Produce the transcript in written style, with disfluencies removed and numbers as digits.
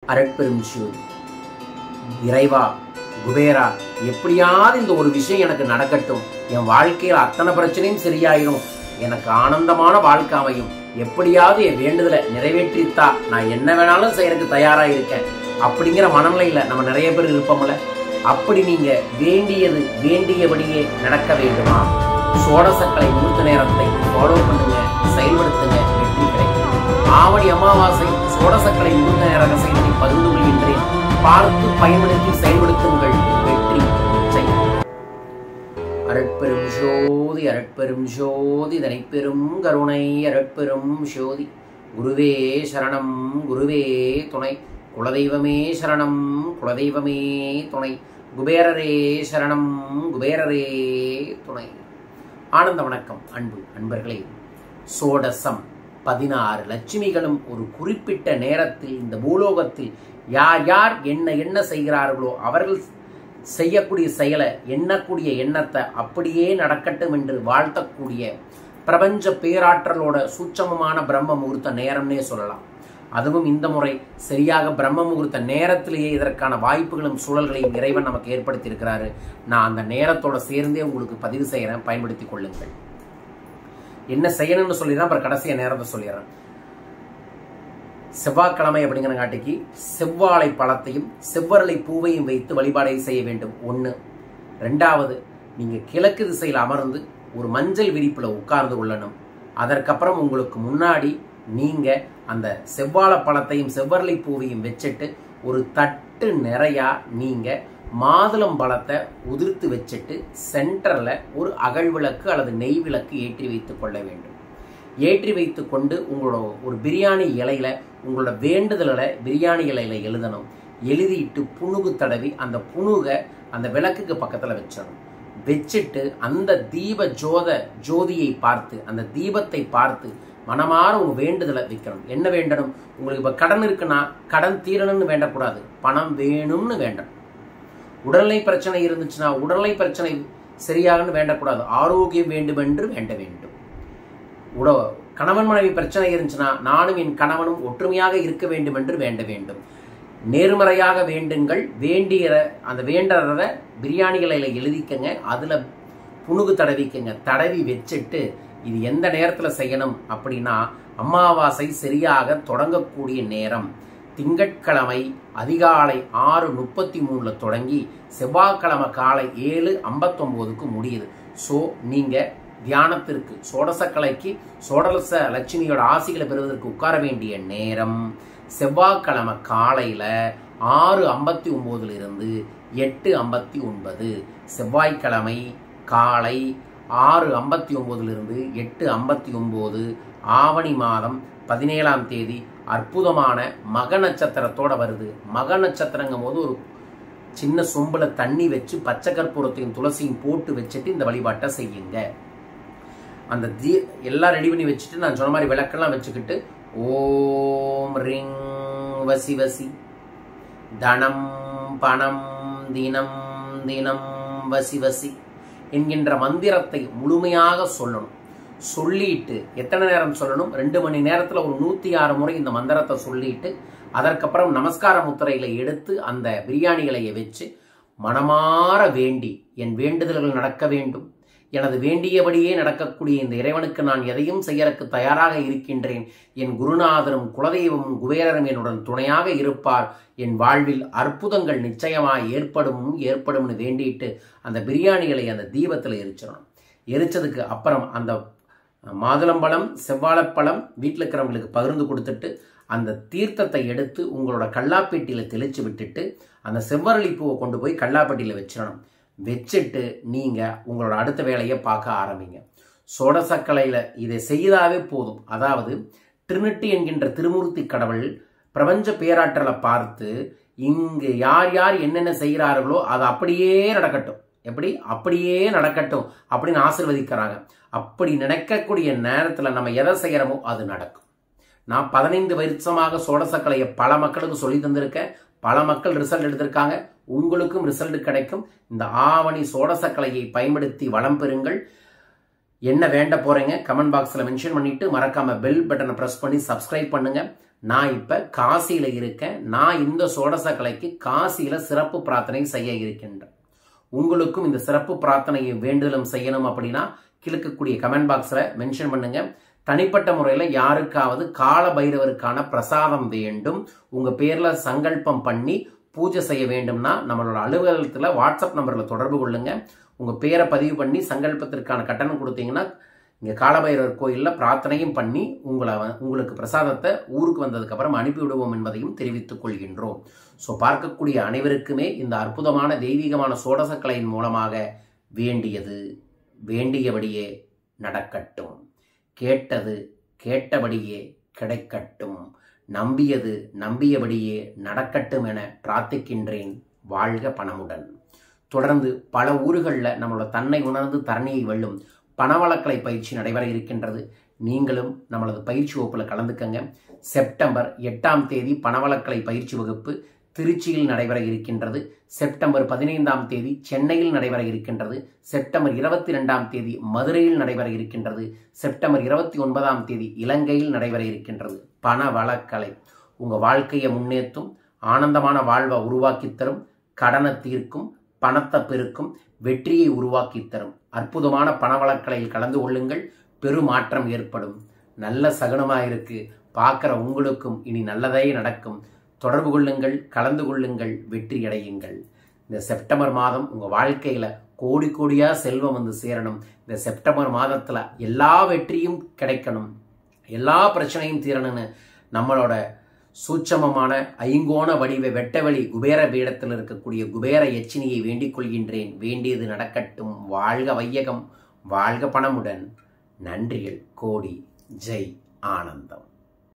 அரட்பெரும் ஜோதி இறைவா குபேரா எப்படியாவது இந்த ஒரு விஷயம் எனக்கு நடக்கட்டும், என் வாழ்க்கையில் அத்தனை பிரச்சனையும் சரியாயிரும், எனக்கு ஆனந்தமான வாழ்க்கை அமையும், எப்படியாவது என் வேண்டுதலை நிறைவேற்றித்தா, நான் என்ன வேணாலும் செய்யறதுக்கு தயாரா இருக்கேன் அப்படிங்கிற மனநிலையில நம்ம நிறைய பேர் இருப்போம்ல. அப்படி நீங்க வேண்டியது வேண்டியபடியே நடக்க வேண்டுமா? சோடசக்கலை முகூர்த்த நேரத்தை ஃபாலோ பண்ணுங்க, செயல்படுத்துங்க, வெற்றி கிடைக்கும். ஆவணி அமாவாசை சோடசக்கலை முகூர்த்த நேர ரகசியத்தை பகிர்ந்து கொள்கின்றேன். பார்த்து பயன்படுத்தி செயல்படுத்துங்கள், வெற்றி செய்யும். அரட்பெரும் ஜோதி அரட்பெரும் ஜோதி தனிப்பெரும் கருணை அரட்பெரும் ஜோதி. குருவே சரணம் குருவே துணை, குலதெய்வமே சரணம் குலதெய்வமே துணை, குபேரரே சரணம் குபேரரே துணை. ஆனந்த வணக்கம் அன்பு அன்பர்களே. சோடசம் 16 லட்சுமிகளும் ஒரு குறிப்பிட்ட நேரத்தில் இந்த பூலோகத்தில் யார் யார் என்ன செய்கிறார்களோ அவர்கள் செய்யக்கூடிய செயலை, எண்ணக்கூடிய எண்ணத்தை அப்படியே நடக்கட்டும் என்று வாழ்த்தக்கூடிய பிரபஞ்ச பேராற்றலோட சூட்சமமான பிரம்ம முகூர்த்த நேரம்னே சொல்லலாம். அதுவும் இந்த முறை சரியாக பிரம்ம முகூர்த்த நேரத்திலேயே இதற்கான வாய்ப்புகளும் சூழல்களையும் இறைவன் நமக்கு ஏற்படுத்தி இருக்கிறாரு. நான் அந்த நேரத்தோட சேர்ந்தே உங்களுக்கு பதிவு செய்யறேன், பயன்படுத்தி கொள்ளுங்கள். என்ன செய்யணும்னு சொல்லிடுறேன், அப்புறம் கடைசிய நேரத்தை சொல்லிடுறேன். செவ்வாய்க்கிழமை அப்படிங்கிறங்காட்டிக்கு செவ்வாழை பழத்தையும் செவ்வரளை பூவையும் வைத்து வழிபாடை செய்ய வேண்டும். 1. 2வது, நீங்க கிழக்கு திசையில் அமர்ந்து ஒரு மஞ்சள் விரிப்புல உட்கார்ந்து கொள்ளணும். அதற்கப்புறம் உங்களுக்கு முன்னாடி நீங்க அந்த செவ்வாழை பழத்தையும் செவ்வரளை பூவையும் வச்சுட்டு ஒரு தட்டு நிறையா நீங்க மாதுளம் பழத்தை உதிர்த்து வச்சுட்டு சென்டர்ல ஒரு அகல் விளக்கு அல்லது நெய் விளக்கு ஏற்றி வைத்துக் கொள்ள வேண்டும். ஏற்றி வைத்து கொண்டு உங்களோட ஒரு பிரியாணி இலையில உங்களோட வேண்டுதலை பிரியாணி இலையில எழுதணும். எழுதிட்டு புணுகு தடவி அந்த புணுகை அந்த விளக்குக்கு பக்கத்துல வச்சிடணும். வச்சுட்டு அந்த தீப ஜோதியை பார்த்து, அந்த தீபத்தை பார்த்து மனமாற உங்க வேண்டுதலை வைக்கணும். என்ன வேண்டணும்? உங்களுக்கு இப்ப கடன் இருக்குன்னா கடன் தீரணும்னு வேண்டக்கூடாது, பணம் வேணும்னு வேண்டணும். உடல்நிலை பிரச்சனை இருந்துச்சுன்னா உடல்நிலை பிரச்சனை சரியாகன்னு வேண்டக்கூடாது, ஆரோக்கியம் வேண்டும் என்று வேண்ட வேண்டும். கணவன் மனைவி பிரச்சனை இருந்துச்சுன்னா நானும் என் கணவனும் ஒற்றுமையாக இருக்க வேண்டும் என்று வேண்ட வேண்டும். நேர்மறையாக வேண்டுங்கள். வேண்டிய அந்த வேண்டறத பிரியாணி இலையில எழுதிக்கங்க, அதுல புணுகு தடவிக்கங்க. தடவி வச்சுட்டு இது எந்த நேரத்துல செய்யணும் அப்படின்னா, அமாவாசை சரியாக தொடங்கக்கூடிய நேரம் திங்கட்கிழமை அதிகாலை 6:33 தொடங்கி செவ்வாய்க்கிழமை காலை 7:59 முடியுது. ஸோ நீங்க தியானத்திற்கு சோடசக்கலைக்கு சோடச லட்சுமியோட ஆசிகளை பெறுவதற்கு உட்கார வேண்டிய நேரம் செவ்வாய்க்கிழமை காலையில 6:59 இருந்து 8:59. செவ்வாய்க்கிழமை காலை 6:59 இருந்து 8:59. ஆவணி மாதம் 17ஆம் தேதி அற்புதமான மக நட்சத்திரத்தோட வருது. மக நட்சத்திரங்கும் போது ஒரு சின்ன சொம்புல தண்ணி வச்சு பச்சை கற்பூரத்தையும் துளசியும் போட்டு வச்சுட்டு இந்த வழிபாட்டை செய்யுங்க. அந்த எல்லாம் ரெடி பண்ணி வச்சுட்டு நான் சொன்ன மாதிரி விளக்கெல்லாம் வச்சுக்கிட்டு ஓம் ரிங் வசி வசி தனம் பணம் தினம் தினம் வசி வசி என்கின்ற மந்திரத்தை முழுமையாக சொல்லணும். சொல்லிட்டு எத்தனை நேரம் சொல்லணும்? 2 மணி நேரத்துல ஒரு 106 முறை இந்த மந்திரத்தை சொல்லிட்டு அதற்கப்புறம் நமஸ்கார முத்திரையில எடுத்து அந்த பிரியாணி இலையை வச்சு மனமாற வேண்டி, என் வேண்டுதல்கள் நடக்க வேண்டும், எனது வேண்டியபடியே நடக்கக்கூடிய இந்த இறைவனுக்கு நான் எதையும் செய்யறதுக்கு தயாராக இருக்கின்றேன், என் குருநாதரும் குலதெய்வமும் குபேரரும் என்னுடன் துணையாக இருப்பார், என் வாழ்வில் அற்புதங்கள் நிச்சயமாக ஏற்படும்னு வேண்டிட்டு அந்த பிரியாணி இலையை அந்த தீபத்துல எரிச்சிடணும். எரிச்சதுக்கு அப்புறம் அந்த மாதுளம்பழம் செவ்வாழைப்பழம் வீட்டில் இருக்கிறவங்களுக்கு பகிர்ந்து கொடுத்துட்டு அந்த தீர்த்தத்தை எடுத்து உங்களோட கல்லாப்பெட்டியில தெளிச்சு விட்டுட்டு அந்த செவ்வரளி பூவை கொண்டு போய் கல்லாப்பெட்டியில வச்சிடணும். வச்சுட்டு நீங்க உங்களோட அடுத்த வேலையை பார்க்க ஆரம்பிங்க. சோடசக்கலையில இதை செய்தாவே போதும். அதாவது ட்ரினிட்டி என்கின்ற திருமூர்த்தி கடவுள் பிரபஞ்ச பேராற்றலை பார்த்து இங்கு யார் யார் என்னென்ன செய்கிறார்களோ அது அப்படியே நடக்கட்டும், எப்படி அப்படியே நடக்கட்டும் அப்படின்னு ஆசீர்வதிக்கிறாங்க. அப்படி நடக்கக்கூடிய நேரத்துல நம்ம எதை செய்யறோமோ அது நடக்கும். நான் 15 வருஷமாக சோடசக்கலையை பல மக்களுக்கு சொல்லி தந்திருக்கேன். பல மக்கள் ரிசல்ட் எடுத்திருக்காங்க. உங்களுக்கும் ரிசல்ட் கிடைக்கும். இந்த ஆவணி சோடசக்கலையை பயன்படுத்தி வளம் பெறுங்கள். என்ன வேண்ட போறீங்க கமெண்ட் பாக்ஸ்ல மென்ஷன் பண்ணிட்டு மறக்காம பெல் பட்டனை பிரஸ் பண்ணி சப்ஸ்கிரைப் பண்ணுங்க. நான் இப்ப காசியில இருக்கேன், நான் இந்த சோடச கலைக்கு காசியில சிறப்பு பிரார்த்தனை செய்ய இருக்கின்றேன். உங்களுக்கும் இந்த சிறப்பு பிரார்த்தனையும் வேண்டுதலும் செய்யணும் அப்படின்னா கிழக்கக்கூடிய கமெண்ட் பாக்ஸ்ல மென்ஷன் பண்ணுங்க. தனிப்பட்ட முறையில் யாருக்காவது கால பைரவருக்கான பிரசாதம் வேண்டும், உங்க பேர்ல சங்கல்பம் பண்ணி பூஜை செய்ய வேண்டும்னா நம்மளோட அலுவலகத்தில் வாட்ஸ்அப் நம்பரில் தொடர்பு கொள்ளுங்க. உங்க பேரை பதிவு பண்ணி சங்கல்பத்திற்கான கட்டணம் கொடுத்தீங்கன்னா இங்க காலபைரவர் கோயிலில் பிரார்த்தனையும் பண்ணி உங்களுக்கு பிரசாதத்தை ஊருக்கு வந்ததுக்கு அப்புறம் அனுப்பிவிடுவோம் என்பதையும் தெரிவித்துக் கொள்கின்றோம். ஸோ பார்க்கக்கூடிய அனைவருக்குமே இந்த அற்புதமான தெய்வீகமான சோடசக்கலையின் மூலமாக வேண்டியது வேண்டியபடியே நடக்கட்டும், கேட்டது கேட்டபடியே கிடைக்கட்டும், நம்பியது நம்பியபடியே நடக்கட்டும் என பிரார்த்திக்கின்றேன். வாழ்க பணமுடன். தொடர்ந்து பல ஊர்களில் நம்மளோட தன்னை உணர்ந்து தரணியை வெல்லும் பணவளக்கலை பயிற்சி நடைபெற இருக்கின்றது. நீங்களும் நம்மளது பயிற்சி வகுப்பில் கலந்துக்கங்க. செப்டம்பர் 8ஆம் தேதி பணவளக்கலை பயிற்சி வகுப்பு திருச்சியில் நடைபெற இருக்கின்றது. செப்டம்பர் 15ஆம் தேதி சென்னையில் நடைபெற இருக்கின்றது. செப்டம்பர் 22ஆம் தேதி மதுரையில் நடைபெற இருக்கின்றது. செப்டம்பர் 29ஆம் தேதி இலங்கையில் நடைபெற இருக்கின்றது. பணவளக்கலை உங்க வாழ்க்கையை முன்னேற்றும், ஆனந்தமான வாழ்வை உருவாக்கி தரும், கடனை தீர்க்கும், பணத்தை பெருக்கும், வெற்றியை உருவாக்கி தரும் அற்புதமான பணவளக்கலையில் கலந்து கொள்ளுங்கள். பெருமாற்றம் ஏற்படும். நல்ல சகுனமாக இருக்கு. பார்க்குற உங்களுக்கும் இனி நல்லதே நடக்கும். தொடர்பு கொள்ளுங்கள், கலந்து கொள்ளுங்கள், வெற்றி அடையுங்கள். இந்த செப்டம்பர் மாதம் உங்க வாழ்க்கையில கோடி கோடியா செல்வம் வந்து சேரணும். இந்த செப்டம்பர் மாதத்துல எல்லா வெற்றியும் கிடைக்கணும், எல்லா பிரச்சனையும் தீரணும்னு நம்மளோட சூட்சமமான ஐங்கோண வடிவ வெட்டவெளி குபேர பீடத்தில் இருக்கக்கூடிய குபேர எச்சினியை வேண்டிக் கொள்கின்றேன். வேண்டியது நடக்கட்டும். வாழ்க வையகம், வாழ்க பணமுடன். நன்றிகள் கோடி. ஜெய் ஆனந்தம்.